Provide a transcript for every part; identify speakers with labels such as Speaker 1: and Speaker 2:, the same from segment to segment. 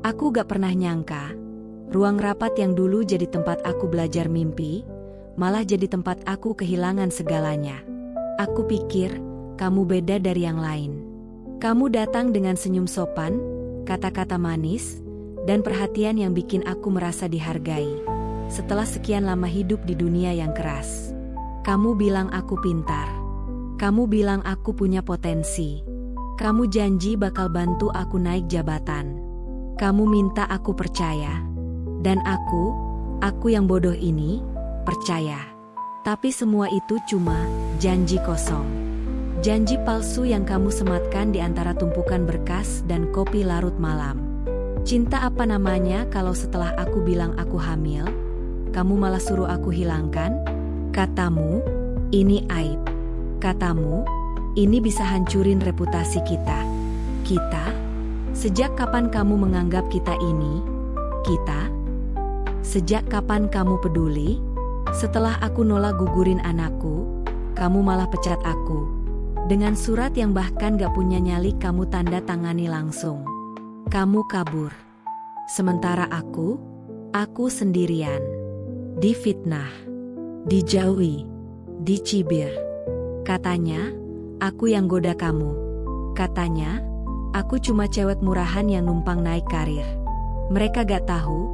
Speaker 1: Aku gak pernah nyangka, ruang rapat yang dulu jadi tempat aku belajar mimpi, malah jadi tempat aku kehilangan segalanya. Aku pikir, kamu beda dari yang lain. Kamu datang dengan senyum sopan, kata-kata manis, dan perhatian yang bikin aku merasa dihargai. Setelah sekian lama hidup di dunia yang keras. Kamu bilang aku pintar. Kamu bilang aku punya potensi. Kamu janji bakal bantu aku naik jabatan. Kamu minta aku percaya. Dan aku yang bodoh ini, percaya. Tapi semua itu cuma janji kosong. Janji palsu yang kamu sematkan di antara tumpukan berkas dan kopi larut malam. Cinta apa namanya kalau setelah aku bilang aku hamil, kamu malah suruh aku hilangkan? Katamu, ini aib. Katamu, ini bisa hancurin reputasi kita. Kita? Sejak kapan kamu menganggap kita ini? Kita? Sejak kapan kamu peduli? Setelah aku nolak gugurin anakku, kamu malah pecat aku. Dengan surat yang bahkan gak punya nyali kamu tanda tangani langsung. Kamu kabur. Sementara aku sendirian. Difitnah. Dijauhi. Dicibir. Katanya, aku yang goda kamu. Katanya, aku cuma cewek murahan yang numpang naik karir. Mereka gak tahu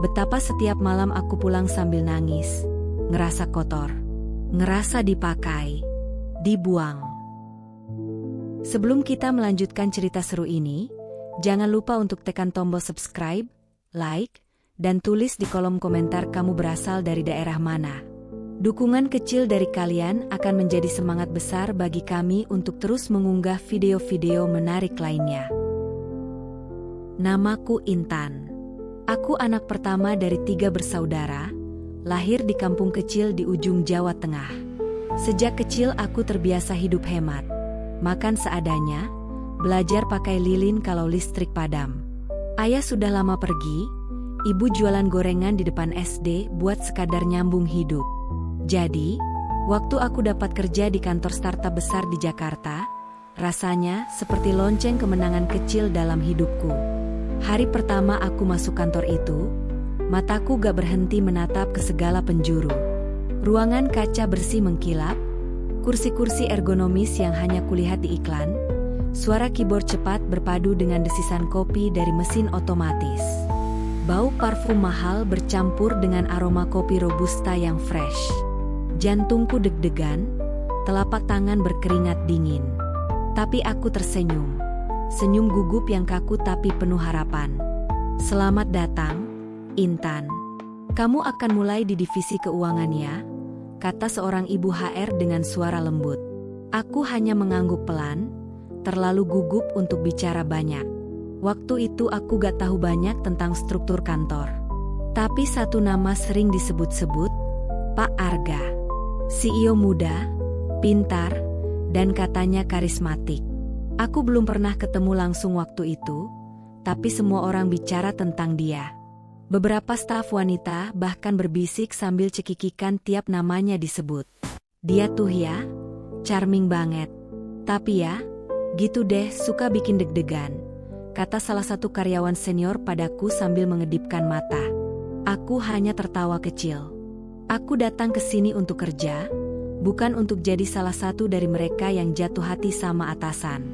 Speaker 1: betapa setiap malam aku pulang sambil nangis, ngerasa kotor, ngerasa dipakai, dibuang. Sebelum kita melanjutkan cerita seru ini, jangan lupa untuk tekan tombol subscribe, like, dan tulis di kolom komentar kamu berasal dari daerah mana. Dukungan kecil dari kalian akan menjadi semangat besar bagi kami untuk terus mengunggah video-video menarik lainnya. Namaku Intan. Aku anak pertama dari 3 bersaudara, lahir di kampung kecil di ujung Jawa Tengah. Sejak kecil aku terbiasa hidup hemat, makan seadanya, belajar pakai lilin kalau listrik padam. Ayah sudah lama pergi, ibu jualan gorengan di depan SD buat sekadar nyambung hidup. Jadi, waktu aku dapat kerja di kantor startup besar di Jakarta, rasanya seperti lonceng kemenangan kecil dalam hidupku. Hari pertama aku masuk kantor itu, mataku gak berhenti menatap ke segala penjuru. Ruangan kaca bersih mengkilap, kursi-kursi ergonomis yang hanya kulihat di iklan, suara keyboard cepat berpadu dengan desisan kopi dari mesin otomatis. Bau parfum mahal bercampur dengan aroma kopi robusta yang fresh. Jantungku deg-degan, telapak tangan berkeringat dingin. Tapi aku tersenyum. Senyum gugup yang kaku tapi penuh harapan. Selamat datang, Intan. Kamu akan mulai di divisi keuangan ya, kata seorang ibu HR dengan suara lembut. Aku hanya mengangguk pelan, terlalu gugup untuk bicara banyak. Waktu itu aku gak tahu banyak tentang struktur kantor. Tapi satu nama sering disebut-sebut, Pak Arga. CEO muda, pintar, dan katanya karismatik. Aku belum pernah ketemu langsung waktu itu, tapi semua orang bicara tentang dia. Beberapa staf wanita bahkan berbisik sambil cekikikan tiap namanya disebut. Dia tuh ya, charming banget. Tapi ya, gitu deh suka bikin deg-degan, kata salah satu karyawan senior padaku sambil mengedipkan mata. Aku hanya tertawa kecil. Aku datang ke sini untuk kerja, bukan untuk jadi salah satu dari mereka yang jatuh hati sama atasan.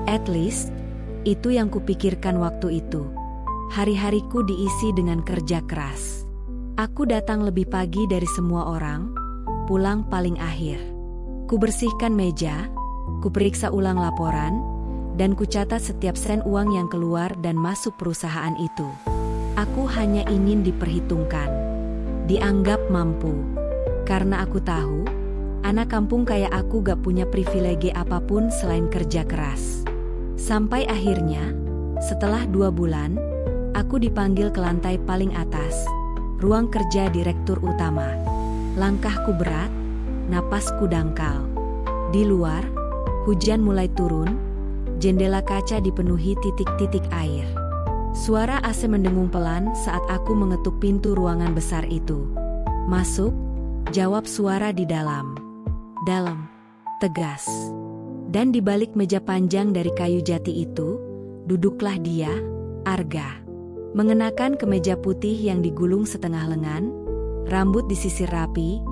Speaker 1: At least, itu yang kupikirkan waktu itu. Hari-hariku diisi dengan kerja keras. Aku datang lebih pagi dari semua orang, pulang paling akhir. Kubersihkan meja, kuperiksa ulang laporan, dan kucatat setiap sen uang yang keluar dan masuk perusahaan itu. Aku hanya ingin diperhitungkan, dianggap mampu. Karena aku tahu, anak kampung kayak aku gak punya privilegi apapun selain kerja keras. Sampai akhirnya, setelah 2 bulan, aku dipanggil ke lantai paling atas, ruang kerja direktur utama. Langkahku berat, napasku dangkal. Di luar, hujan mulai turun, jendela kaca dipenuhi titik-titik air. Suara AC mendengung pelan saat aku mengetuk pintu ruangan besar itu. Masuk, jawab suara di dalam. Dalam, tegas. Dan di balik meja panjang dari kayu jati itu, duduklah dia, Arga. Mengenakan kemeja putih yang digulung setengah lengan, rambut disisir rapi,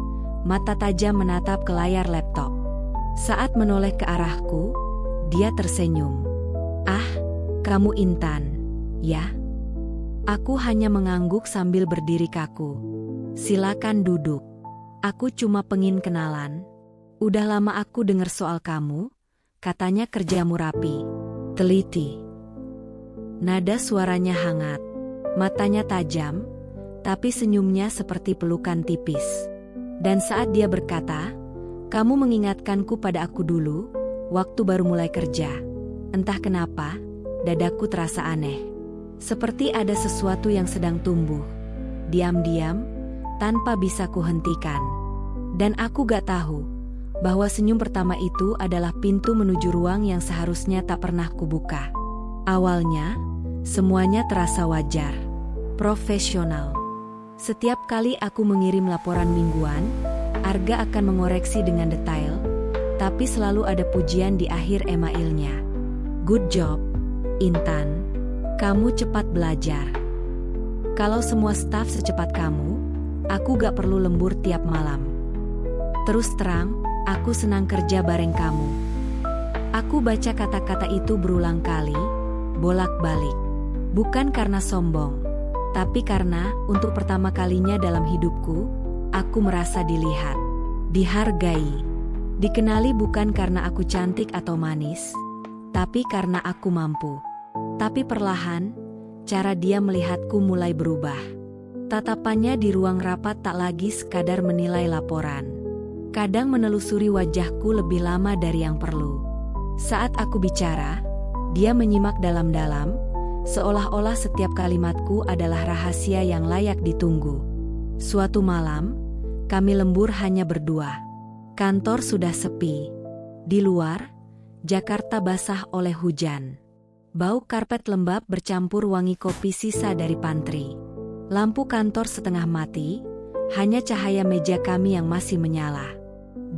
Speaker 1: mata tajam menatap ke layar laptop. Saat menoleh ke arahku, dia tersenyum. "Ah, kamu Intan, ya?" Aku hanya mengangguk sambil berdiri kaku. "Silakan duduk. Aku cuma pengin kenalan. Udah lama aku dengar soal kamu, katanya kerjamu rapi, teliti." Nada suaranya hangat, matanya tajam, tapi senyumnya seperti pelukan tipis. Dan saat dia berkata, "Kamu mengingatkanku pada aku dulu, waktu baru mulai kerja." Entah kenapa, dadaku terasa aneh. Seperti ada sesuatu yang sedang tumbuh, diam-diam, tanpa bisa kuhentikan. Dan aku gak tahu bahwa senyum pertama itu adalah pintu menuju ruang yang seharusnya tak pernah kubuka. Awalnya, semuanya terasa wajar, profesional. Setiap kali aku mengirim laporan mingguan, Arga akan mengoreksi dengan detail, tapi selalu ada pujian di akhir emailnya. "Good job, Intan. Kamu cepat belajar. Kalau semua staf secepat kamu, aku gak perlu lembur tiap malam. Terus terang, aku senang kerja bareng kamu." Aku baca kata-kata itu berulang kali, bolak-balik. Bukan karena sombong, tapi karena untuk pertama kalinya dalam hidupku, aku merasa dilihat, dihargai, dikenali bukan karena aku cantik atau manis, tapi karena aku mampu. Tapi perlahan, cara dia melihatku mulai berubah. Tatapannya di ruang rapat tak lagi sekadar menilai laporan. Kadang menelusuri wajahku lebih lama dari yang perlu. Saat aku bicara, dia menyimak dalam-dalam, seolah-olah setiap kalimatku adalah rahasia yang layak ditunggu. Suatu malam, kami lembur hanya berdua. Kantor sudah sepi. Di luar, Jakarta basah oleh hujan. Bau karpet lembab bercampur wangi kopi sisa dari pantry. Lampu kantor setengah mati, hanya cahaya meja kami yang masih menyala.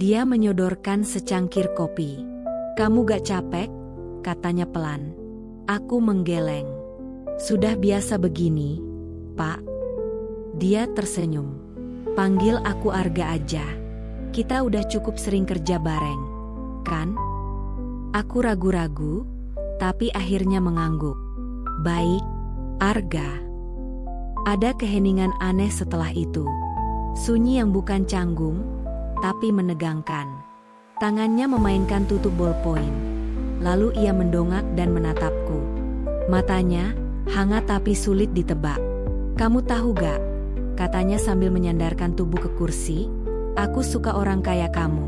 Speaker 1: Dia menyodorkan secangkir kopi. "Kamu gak capek?" katanya pelan. Aku menggeleng. "Sudah biasa begini, Pak." Dia tersenyum. "Panggil aku Arga aja. Kita udah cukup sering kerja bareng, kan?" Aku ragu-ragu, tapi akhirnya mengangguk. "Baik, Arga." Ada keheningan aneh setelah itu. Sunyi yang bukan canggung, tapi menegangkan. Tangannya memainkan tutup ballpoint. Lalu ia mendongak dan menatapku. Matanya hangat tapi sulit ditebak. "Kamu tahu gak?" katanya sambil menyandarkan tubuh ke kursi, "aku suka orang kayak kamu.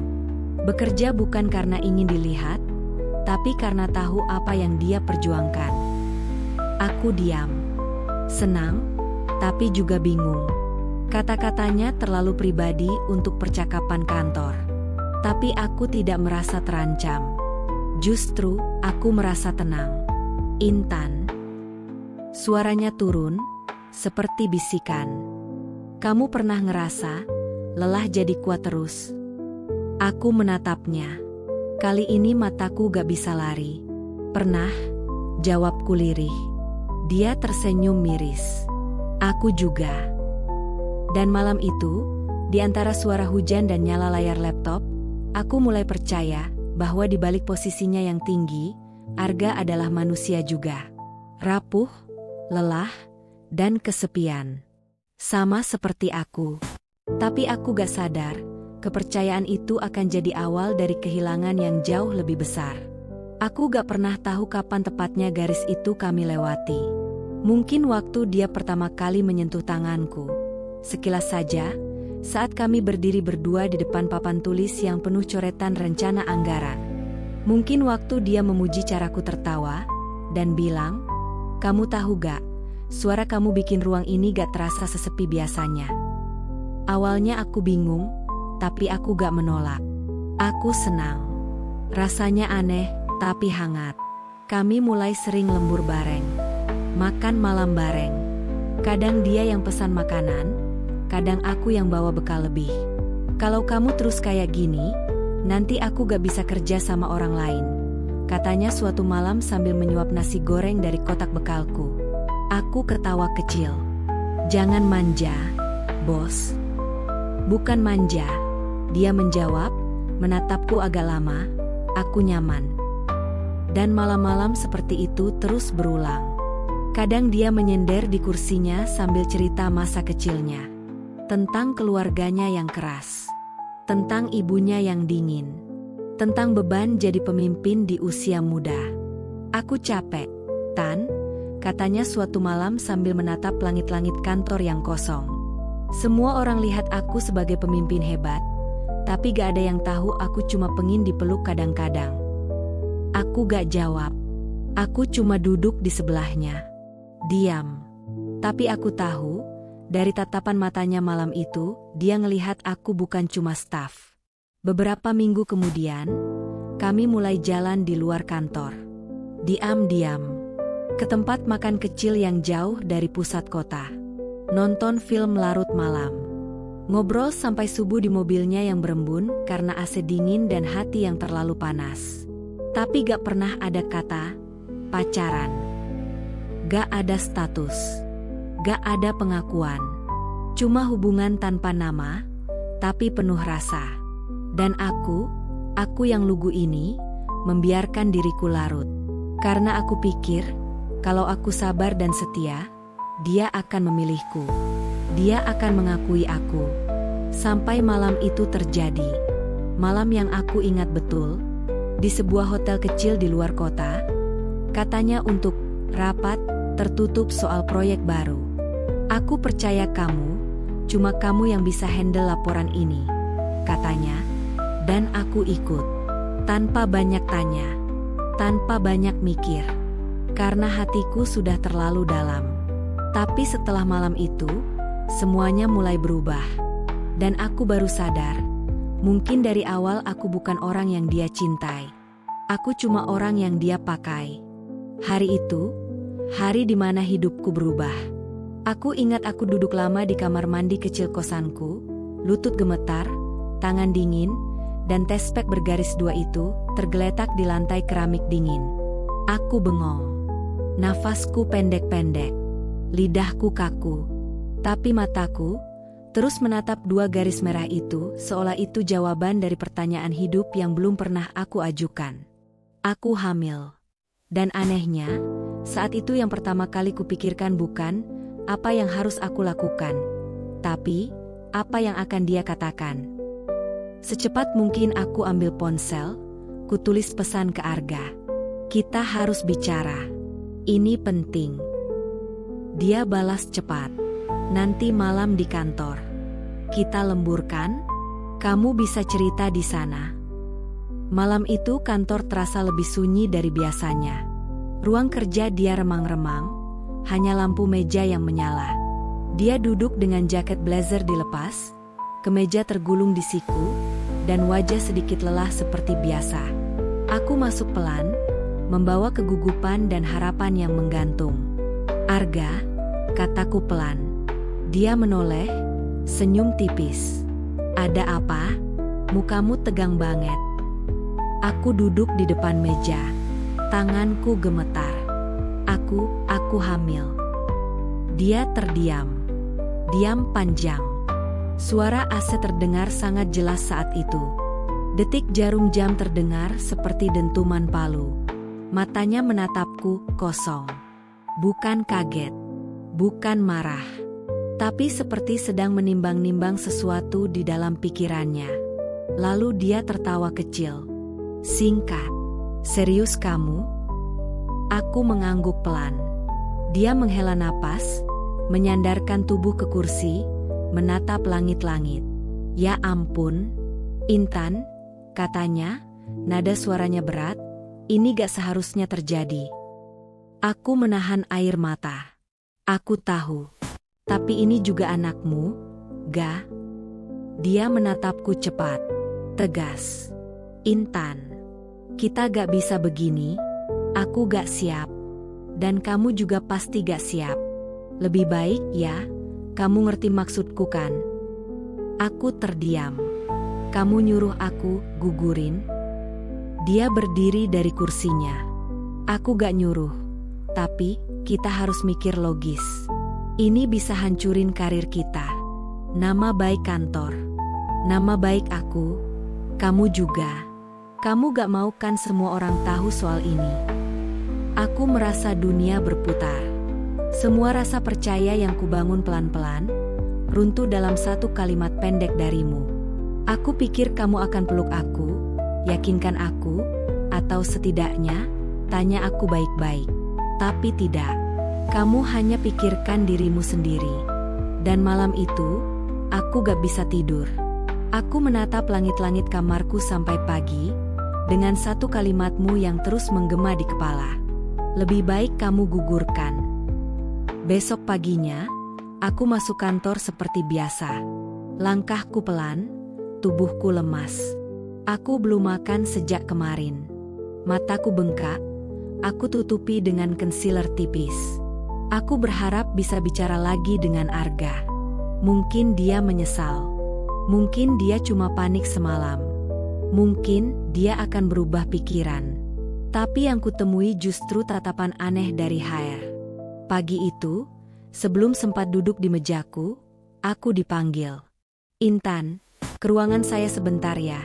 Speaker 1: Bekerja bukan karena ingin dilihat, tapi karena tahu apa yang dia perjuangkan." Aku diam. Senang, tapi juga bingung. Kata-katanya terlalu pribadi untuk percakapan kantor. Tapi aku tidak merasa terancam. Justru, aku merasa tenang. "Intan." Suaranya turun, seperti bisikan. "Kamu pernah ngerasa lelah jadi kuat terus?" Aku menatapnya. Kali ini mataku gak bisa lari. "Pernah," jawabku lirih. Dia tersenyum miris. Aku juga. Dan malam itu, di antara suara hujan dan nyala layar laptop, aku mulai percaya bahwa di balik posisinya yang tinggi, Arga adalah manusia juga. Rapuh, lelah, dan kesepian. Sama seperti aku. Tapi aku gak sadar, kepercayaan itu akan jadi awal dari kehilangan yang jauh lebih besar. Aku gak pernah tahu kapan tepatnya garis itu kami lewati. Mungkin waktu dia pertama kali menyentuh tanganku. Sekilas saja, saat kami berdiri berdua di depan papan tulis yang penuh coretan rencana anggaran. Mungkin waktu dia memuji caraku tertawa, dan bilang, "Kamu tahu gak, suara kamu bikin ruang ini gak terasa sesepi biasanya." Awalnya aku bingung, tapi aku gak menolak. Aku senang. Rasanya aneh, tapi hangat. Kami mulai sering lembur bareng. Makan malam bareng. Kadang dia yang pesan makanan, kadang aku yang bawa bekal lebih. "Kalau kamu terus kayak gini, nanti aku gak bisa kerja sama orang lain," katanya suatu malam sambil menyuap nasi goreng dari kotak bekalku. Aku ketawa kecil. Jangan manja, bos. Bukan manja, dia menjawab, menatapku agak lama. Aku nyaman. Dan malam-malam seperti itu terus berulang. Kadang dia menyender di kursinya sambil cerita masa kecilnya. Tentang keluarganya yang keras. Tentang ibunya yang dingin. Tentang beban jadi pemimpin di usia muda. Aku capek, Tan, katanya suatu malam sambil menatap langit-langit kantor yang kosong. Semua orang lihat aku sebagai pemimpin hebat, tapi gak ada yang tahu aku cuma pengin dipeluk kadang-kadang. Aku gak jawab. Aku cuma duduk di sebelahnya. Diam. Tapi aku tahu, dari tatapan matanya malam itu, dia ngelihat aku bukan cuma staf. Beberapa minggu kemudian, kami mulai jalan di luar kantor. Diam-diam. Ke tempat makan kecil yang jauh dari pusat kota. Nonton film larut malam. Ngobrol sampai subuh di mobilnya yang berembun karena AC dingin dan hati yang terlalu panas. Tapi gak pernah ada kata pacaran. Gak ada status. Gak ada pengakuan. Cuma hubungan tanpa nama, tapi penuh rasa. Dan aku yang lugu ini, membiarkan diriku larut. Karena aku pikir, kalau aku sabar dan setia, dia akan memilihku. Dia akan mengakui aku. Sampai malam itu terjadi. Malam yang aku ingat betul, di sebuah hotel kecil di luar kota, katanya untuk rapat tertutup soal proyek baru. Aku percaya kamu, cuma kamu yang bisa handle laporan ini, katanya. Dan aku ikut, tanpa banyak tanya, tanpa banyak mikir. Karena hatiku sudah terlalu dalam. Tapi setelah malam itu, semuanya mulai berubah. Dan aku baru sadar, mungkin dari awal aku bukan orang yang dia cintai. Aku cuma orang yang dia pakai. Hari itu, hari di mana hidupku berubah. Aku ingat aku duduk lama di kamar mandi kecil kosanku, lutut gemetar, tangan dingin, dan tespek bergaris 2 itu tergeletak di lantai keramik dingin. Aku bengong. Nafasku pendek-pendek, lidahku kaku, tapi mataku terus menatap 2 garis merah itu seolah itu jawaban dari pertanyaan hidup yang belum pernah aku ajukan. Aku hamil. Dan anehnya, saat itu yang pertama kali kupikirkan bukan apa yang harus aku lakukan, tapi apa yang akan dia katakan. Secepat mungkin aku ambil ponsel, kutulis pesan ke Arga. Kita harus bicara. Ini penting. Dia balas cepat. Nanti malam di kantor. Kita lemburkan. Kamu bisa cerita di sana. Malam itu kantor terasa lebih sunyi dari biasanya. Ruang kerja dia remang-remang. Hanya lampu meja yang menyala. Dia duduk dengan jaket blazer dilepas. Kemeja tergulung di siku. Dan wajah sedikit lelah seperti biasa. Aku masuk pelan, membawa kegugupan dan harapan yang menggantung. Arga, kataku pelan. Dia menoleh, senyum tipis. Ada apa? Mukamu tegang banget. Aku duduk di depan meja. Tanganku gemetar. Aku hamil. Dia terdiam. Diam panjang. Suara AC terdengar sangat jelas saat itu. Detik jarum jam terdengar seperti dentuman palu. Matanya menatapku kosong. Bukan kaget, bukan marah, tapi seperti sedang menimbang-nimbang sesuatu di dalam pikirannya. Lalu dia tertawa kecil. Singkat, serius kamu? Aku mengangguk pelan. Dia menghela napas, menyandarkan tubuh ke kursi, menatap langit-langit. Ya ampun, Intan, katanya, nada suaranya berat. Ini gak seharusnya terjadi. Aku menahan air mata. Aku tahu. Tapi ini juga anakmu, ga? Dia menatapku cepat, tegas. Intan, kita gak bisa begini. Aku gak siap. Dan kamu juga pasti gak siap. Lebih baik ya, kamu ngerti maksudku kan? Aku terdiam. Kamu nyuruh aku gugurin? Dia berdiri dari kursinya. Aku gak nyuruh, tapi kita harus mikir logis. Ini bisa hancurin karir kita, nama baik kantor, nama baik aku, kamu juga. Kamu gak mau kan semua orang tahu soal ini? Aku merasa dunia berputar. Semua rasa percaya yang kubangun pelan-pelan, runtuh dalam satu kalimat pendek darimu. Aku pikir kamu akan peluk aku, yakinkan aku, atau setidaknya, tanya aku baik-baik. Tapi tidak. Kamu hanya pikirkan dirimu sendiri. Dan malam itu, aku gak bisa tidur. Aku menatap langit-langit kamarku sampai pagi, dengan satu kalimatmu yang terus menggema di kepala. Lebih baik kamu gugurkan. Besok paginya, aku masuk kantor seperti biasa. Langkahku pelan, tubuhku lemas. Aku belum makan sejak kemarin. Mataku bengkak, aku tutupi dengan concealer tipis. Aku berharap bisa bicara lagi dengan Arga. Mungkin dia menyesal. Mungkin dia cuma panik semalam. Mungkin dia akan berubah pikiran. Tapi yang kutemui justru tatapan aneh dari HR. Pagi itu, sebelum sempat duduk di mejaku, aku dipanggil. "Intan, ke ruangan saya sebentar ya,"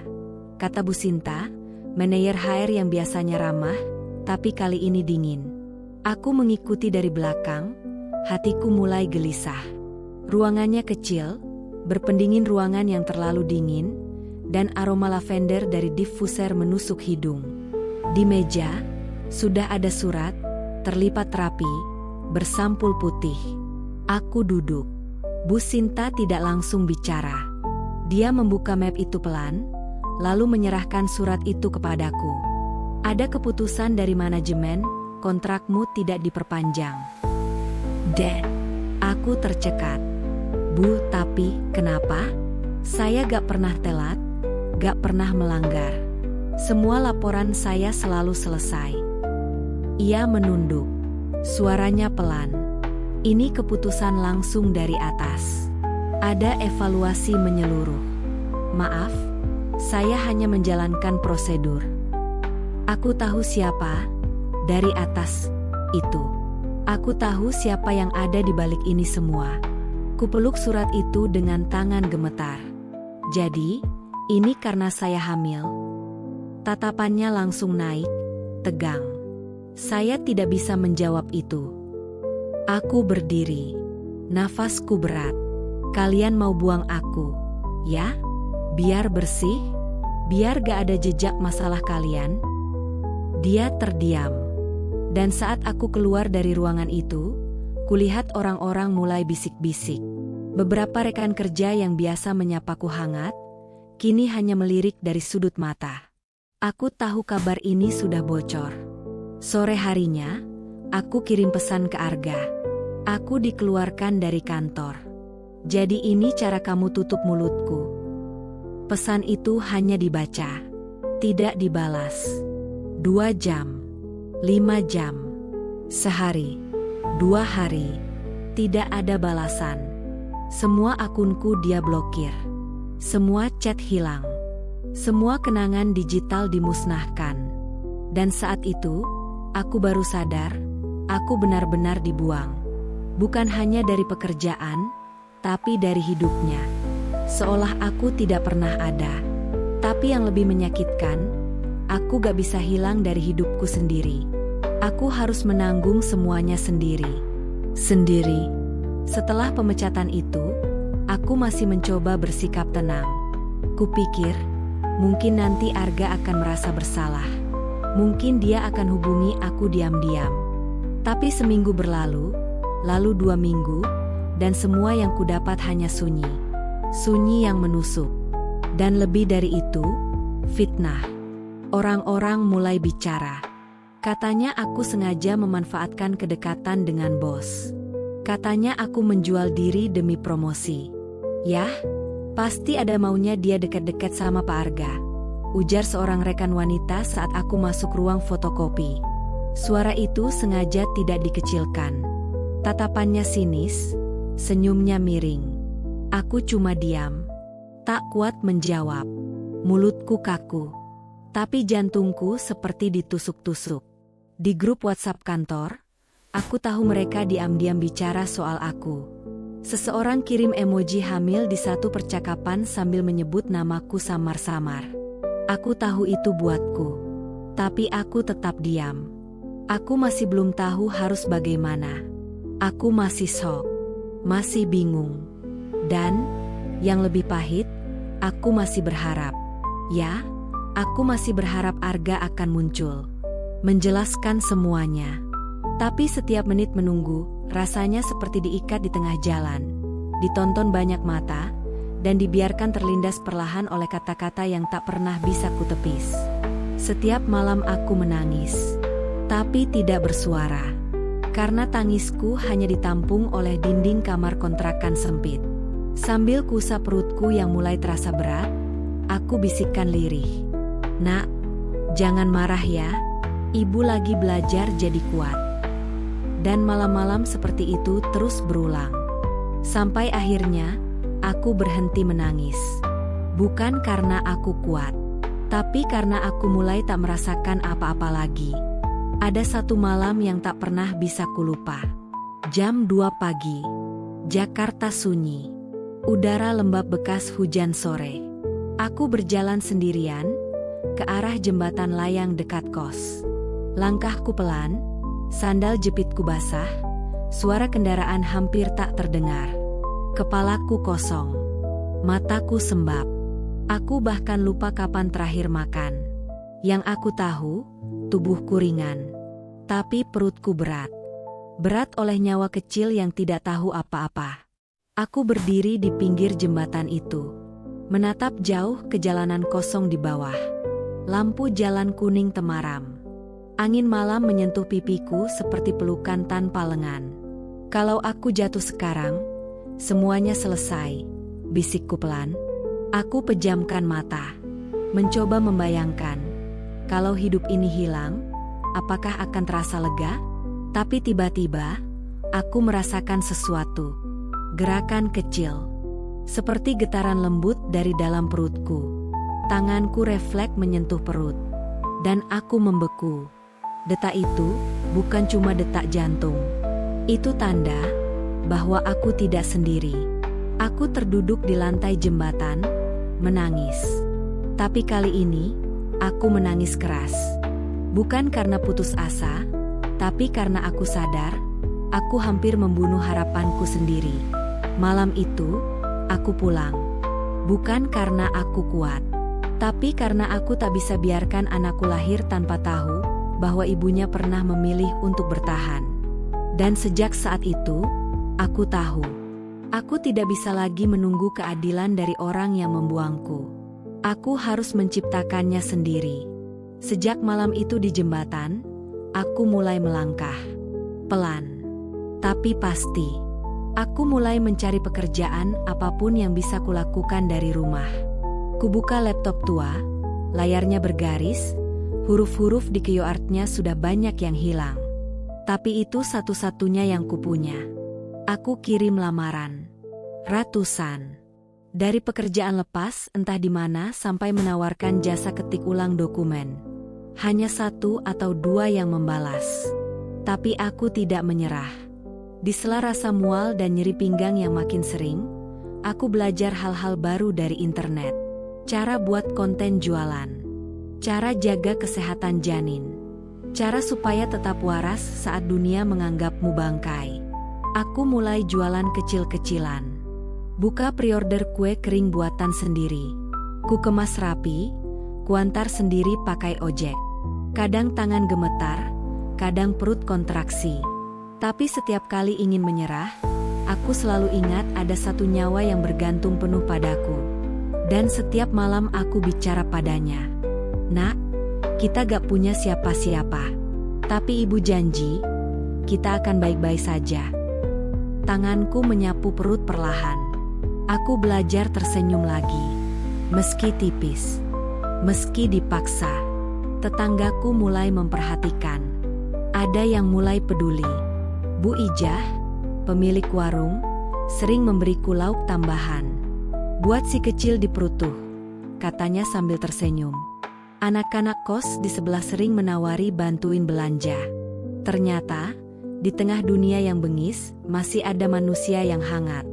Speaker 1: kata Bu Sinta, manajer HR yang biasanya ramah, tapi kali ini dingin. Aku mengikuti dari belakang, hatiku mulai gelisah. Ruangannya kecil, berpendingin ruangan yang terlalu dingin, dan aroma lavender dari diffuser menusuk hidung. Di meja, sudah ada surat, terlipat rapi, bersampul putih. Aku duduk. Bu Sinta tidak langsung bicara. Dia membuka map itu pelan, lalu menyerahkan surat itu kepadaku. "Ada keputusan dari manajemen, kontrakmu tidak diperpanjang." Dan aku tercekat. "Bu, tapi kenapa? Saya gak pernah telat, gak pernah melanggar. Semua laporan saya selalu selesai." Ia menunduk. Suaranya pelan. "Ini keputusan langsung dari atas. Ada evaluasi menyeluruh. Maaf, saya hanya menjalankan prosedur." Aku tahu siapa dari atas itu. Aku tahu siapa yang ada di balik ini semua. Kupeluk surat itu dengan tangan gemetar. "Jadi, ini karena saya hamil?" Tatapannya langsung naik, tegang. Saya tidak bisa menjawab itu. Aku berdiri. Nafasku berat. "Kalian mau buang aku, ya? Biar bersih? Biar gak ada jejak masalah kalian?" Dia terdiam. Dan saat aku keluar dari ruangan itu, kulihat orang-orang mulai bisik-bisik. Beberapa rekan kerja yang biasa menyapaku hangat, kini hanya melirik dari sudut mata. Aku tahu kabar ini sudah bocor. Sore harinya, aku kirim pesan ke Arga. Aku dikeluarkan dari kantor. "Jadi ini cara kamu tutup mulutku." Pesan itu hanya dibaca, tidak dibalas. 2 jam, 5 jam, sehari, 2 hari, tidak ada balasan. Semua akunku dia blokir. Semua chat hilang. Semua kenangan digital dimusnahkan. Dan saat itu, aku baru sadar, aku benar-benar dibuang. Bukan hanya dari pekerjaan, tapi dari hidupnya. Seolah aku tidak pernah ada. Tapi yang lebih menyakitkan, aku gak bisa hilang dari hidupku sendiri. Aku harus menanggung semuanya sendiri. Sendiri. Setelah pemecatan itu, aku masih mencoba bersikap tenang. Kupikir, mungkin nanti Arga akan merasa bersalah. Mungkin dia akan hubungi aku diam-diam. Tapi seminggu berlalu, lalu 2 minggu, dan semua yang kudapat hanya sunyi. Sunyi yang menusuk. Dan lebih dari itu, fitnah. Orang-orang mulai bicara. Katanya aku sengaja memanfaatkan kedekatan dengan bos. Katanya aku menjual diri demi promosi. Yah, pasti ada maunya dia dekat-dekat sama Pak Arga, ujar seorang rekan wanita saat aku masuk ruang fotokopi. Suara itu sengaja tidak dikecilkan. Tatapannya sinis, senyumnya miring. Aku cuma diam. Tak kuat menjawab. Mulutku kaku. Tapi jantungku seperti ditusuk-tusuk. Di grup WhatsApp kantor, Aku tahu mereka diam-diam bicara soal aku. Seseorang kirim emoji hamil di satu percakapan sambil menyebut namaku samar-samar. Aku tahu itu buatku. Tapi aku tetap diam. Aku masih belum tahu harus bagaimana. Aku masih shock. Masih bingung. Dan, yang lebih pahit, aku masih berharap. Ya, aku masih berharap Arga akan muncul. Menjelaskan semuanya. Tapi setiap menit menunggu, rasanya seperti diikat di tengah jalan. Ditonton banyak mata, dan dibiarkan terlindas perlahan oleh kata-kata yang tak pernah bisa kutepis. Setiap malam aku menangis. Tapi tidak bersuara. Karena tangisku hanya ditampung oleh dinding kamar kontrakan sempit. Sambil kusap perutku yang mulai terasa berat, aku bisikkan lirih. "Nak, jangan marah ya. Ibu lagi belajar jadi kuat." Dan malam-malam seperti itu terus berulang. Sampai akhirnya, aku berhenti menangis. Bukan karena aku kuat, tapi karena aku mulai tak merasakan apa-apa lagi. Ada satu malam yang tak pernah bisa kulupa. Jam 2 pagi. Jakarta sunyi. Udara lembab bekas hujan sore. Aku berjalan sendirian ke arah jembatan layang dekat kos. Langkahku pelan, sandal jepitku basah, suara kendaraan hampir tak terdengar. Kepalaku kosong, mataku sembab. Aku bahkan lupa kapan terakhir makan. Yang aku tahu, tubuhku ringan, tapi perutku berat. Berat oleh nyawa kecil yang tidak tahu apa-apa. Aku berdiri di pinggir jembatan itu, menatap jauh ke jalanan kosong di bawah. Lampu jalan kuning temaram. Angin malam menyentuh pipiku seperti pelukan tanpa lengan. "Kalau aku jatuh sekarang, semuanya selesai," bisikku pelan. Aku pejamkan mata, mencoba membayangkan, kalau hidup ini hilang, apakah akan terasa lega? Tapi tiba-tiba, aku merasakan sesuatu. Gerakan kecil, seperti getaran lembut dari dalam perutku. Tanganku refleks menyentuh perut, dan aku membeku. Detak itu bukan cuma detak jantung. Itu tanda bahwa aku tidak sendiri. Aku terduduk di lantai jembatan, menangis. Tapi kali ini, aku menangis keras. Bukan karena putus asa, tapi karena aku sadar, aku hampir membunuh harapanku sendiri. Malam itu, aku pulang. Bukan karena aku kuat, tapi karena aku tak bisa biarkan anakku lahir tanpa tahu bahwa ibunya pernah memilih untuk bertahan. Dan sejak saat itu, aku tahu, aku tidak bisa lagi menunggu keadilan dari orang yang membuangku. Aku harus menciptakannya sendiri. Sejak malam itu di jembatan, aku mulai melangkah. Pelan, tapi pasti. Aku mulai mencari pekerjaan apapun yang bisa kulakukan dari rumah. Kubuka laptop tua, layarnya bergaris, huruf-huruf di keyboardnya sudah banyak yang hilang. Tapi itu satu-satunya yang kupunya. Aku kirim lamaran. Ratusan. Dari pekerjaan lepas entah di mana sampai menawarkan jasa ketik ulang dokumen. Hanya 1 atau 2 yang membalas. Tapi aku tidak menyerah. Di sela rasa mual dan nyeri pinggang yang makin sering, aku belajar hal-hal baru dari internet. Cara buat konten jualan. Cara jaga kesehatan janin. Cara supaya tetap waras saat dunia menganggapmu bangkai. Aku mulai jualan kecil-kecilan. Buka pre-order kue kering buatan sendiri. Ku kemas rapi, kuantar sendiri pakai ojek. Kadang tangan gemetar, kadang perut kontraksi. Tapi setiap kali ingin menyerah, aku selalu ingat ada satu nyawa yang bergantung penuh padaku. Dan setiap malam aku bicara padanya. "Nak, kita gak punya siapa-siapa. Tapi ibu janji, kita akan baik-baik saja." Tanganku menyapu perut perlahan. Aku belajar tersenyum lagi. Meski tipis. Meski dipaksa. Tetanggaku mulai memperhatikan. Ada yang mulai peduli. Bu Ijah, pemilik warung, sering memberiku lauk tambahan. "Buat si kecil di perut tuh," katanya sambil tersenyum. Anak-anak kos di sebelah sering menawari bantuin belanja. Ternyata, Di tengah dunia yang bengis, masih ada manusia yang hangat.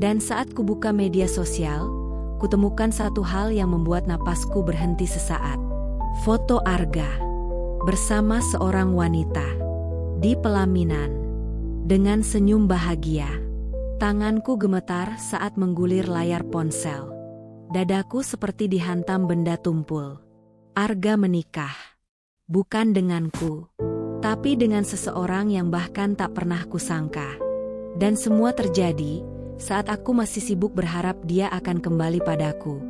Speaker 1: Dan saat kubuka media sosial, kutemukan satu hal yang membuat napasku berhenti sesaat. Foto Arga bersama seorang wanita di pelaminan dengan senyum bahagia. Tanganku gemetar saat menggulir layar ponsel. Dadaku seperti dihantam benda tumpul. Arga menikah. Bukan denganku, tapi dengan seseorang yang bahkan tak pernah kusangka. Dan semua terjadi saat aku masih sibuk berharap dia akan kembali padaku.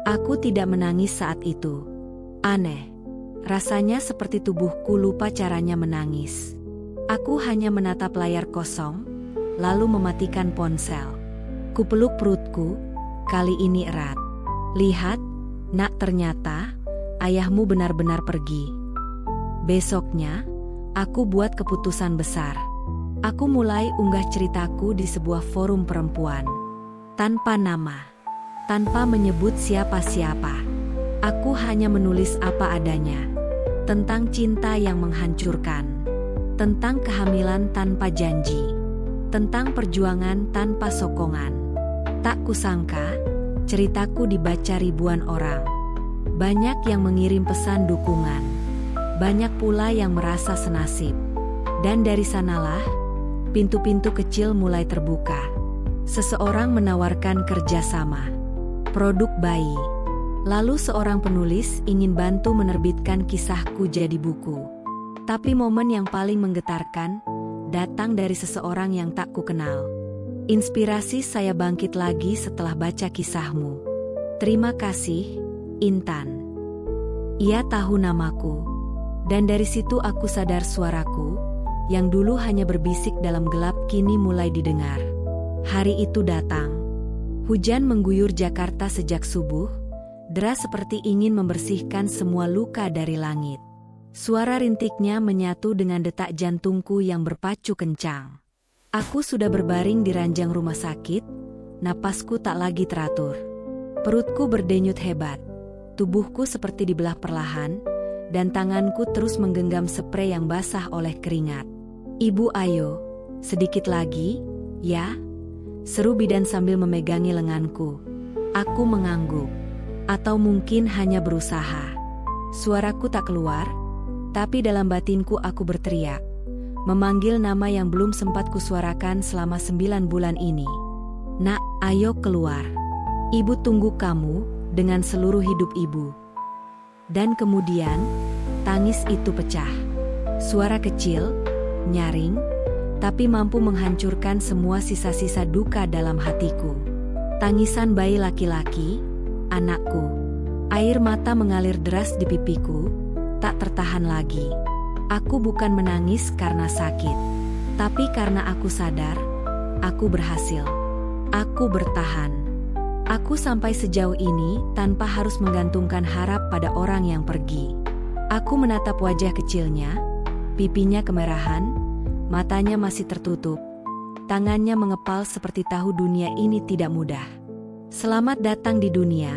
Speaker 1: Aku tidak menangis saat itu. Aneh. Rasanya seperti tubuhku lupa caranya menangis. Aku hanya menatap layar kosong, lalu mematikan ponsel. Kupeluk perutku, kali ini erat. Lihat, nak, ternyata ayahmu benar-benar pergi. Besoknya, aku buat keputusan besar. Aku mulai unggah ceritaku di sebuah forum perempuan. Tanpa nama, tanpa menyebut siapa-siapa. Aku hanya menulis apa adanya. Tentang cinta yang menghancurkan. Tentang kehamilan tanpa janji. Tentang perjuangan tanpa sokongan. Tak kusangka, ceritaku dibaca ribuan orang. Banyak yang mengirim pesan dukungan. Banyak pula yang merasa senasib. Dan dari sanalah, pintu-pintu kecil mulai terbuka. Seseorang menawarkan kerjasama. Produk bayi. Lalu seorang penulis ingin bantu menerbitkan kisahku jadi buku. Tapi momen yang paling menggetarkan datang dari seseorang yang tak kukenal. Inspirasi saya bangkit lagi setelah baca kisahmu. Terima kasih, Intan. Ia tahu namaku. Dan dari situ aku sadar suaraku, yang dulu hanya berbisik dalam gelap kini mulai didengar. Hari itu datang. Hujan mengguyur Jakarta sejak subuh, deras seperti ingin membersihkan semua luka dari langit. Suara rintiknya menyatu dengan detak jantungku yang berpacu kencang. Aku sudah berbaring di ranjang rumah sakit, napasku tak lagi teratur. Perutku berdenyut hebat, tubuhku seperti dibelah perlahan, dan tanganku terus menggenggam sprei yang basah oleh keringat. Ibu, ayo, sedikit lagi, ya? Seru bidan sambil memegangi lenganku. Aku mengangguk. Atau mungkin hanya berusaha. Suaraku tak keluar, tapi dalam batinku aku berteriak. Memanggil nama yang belum sempat kusuarakan selama 9 bulan ini. Nak, ayo keluar. Ibu tunggu kamu dengan seluruh hidup ibu. Dan kemudian, tangis itu pecah. Suara kecil, nyaring, tapi mampu menghancurkan semua sisa-sisa duka dalam hatiku. Tangisan bayi laki-laki, anakku. Air mata mengalir deras di pipiku, tak tertahan lagi. Aku bukan menangis karena sakit, tapi karena aku sadar, aku berhasil. Aku bertahan. Aku sampai sejauh ini tanpa harus menggantungkan harap pada orang yang pergi. Aku menatap wajah kecilnya, pipinya kemerahan, matanya masih tertutup, tangannya mengepal seperti tahu dunia ini tidak mudah. Selamat datang di dunia,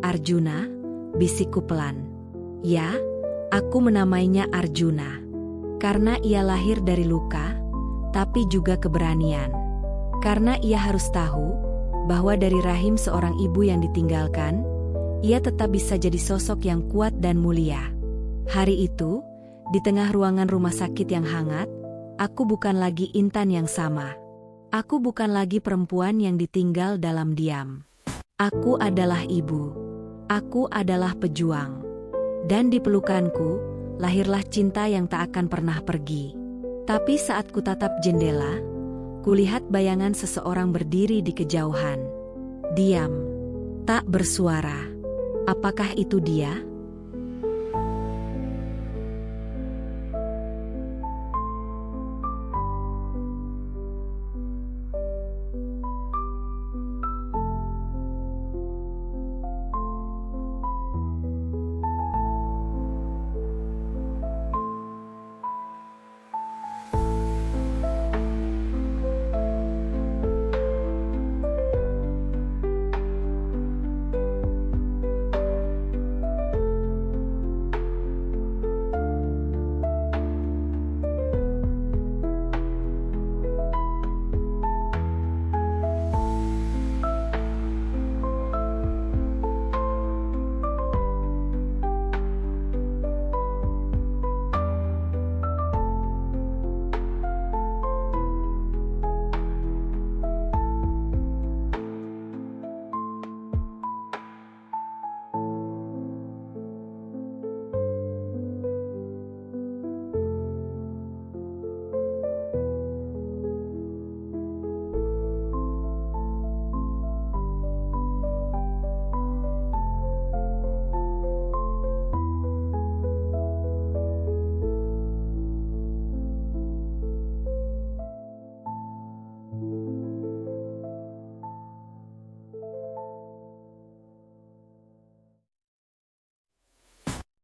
Speaker 1: Arjuna, bisikku pelan. Ya, aku menamainya Arjuna. Karena ia lahir dari luka, tapi juga keberanian. Karena ia harus tahu bahwa dari rahim seorang ibu yang ditinggalkan, ia tetap bisa jadi sosok yang kuat dan mulia. Hari itu, di tengah ruangan rumah sakit yang hangat, aku bukan lagi Intan yang sama. Aku bukan lagi perempuan yang ditinggal dalam diam. Aku adalah ibu. Aku adalah pejuang. Dan di pelukanku, lahirlah cinta yang tak akan pernah pergi. Tapi saat kutatap jendela, kulihat bayangan seseorang berdiri di kejauhan. Diam. Tak bersuara. Apakah itu dia?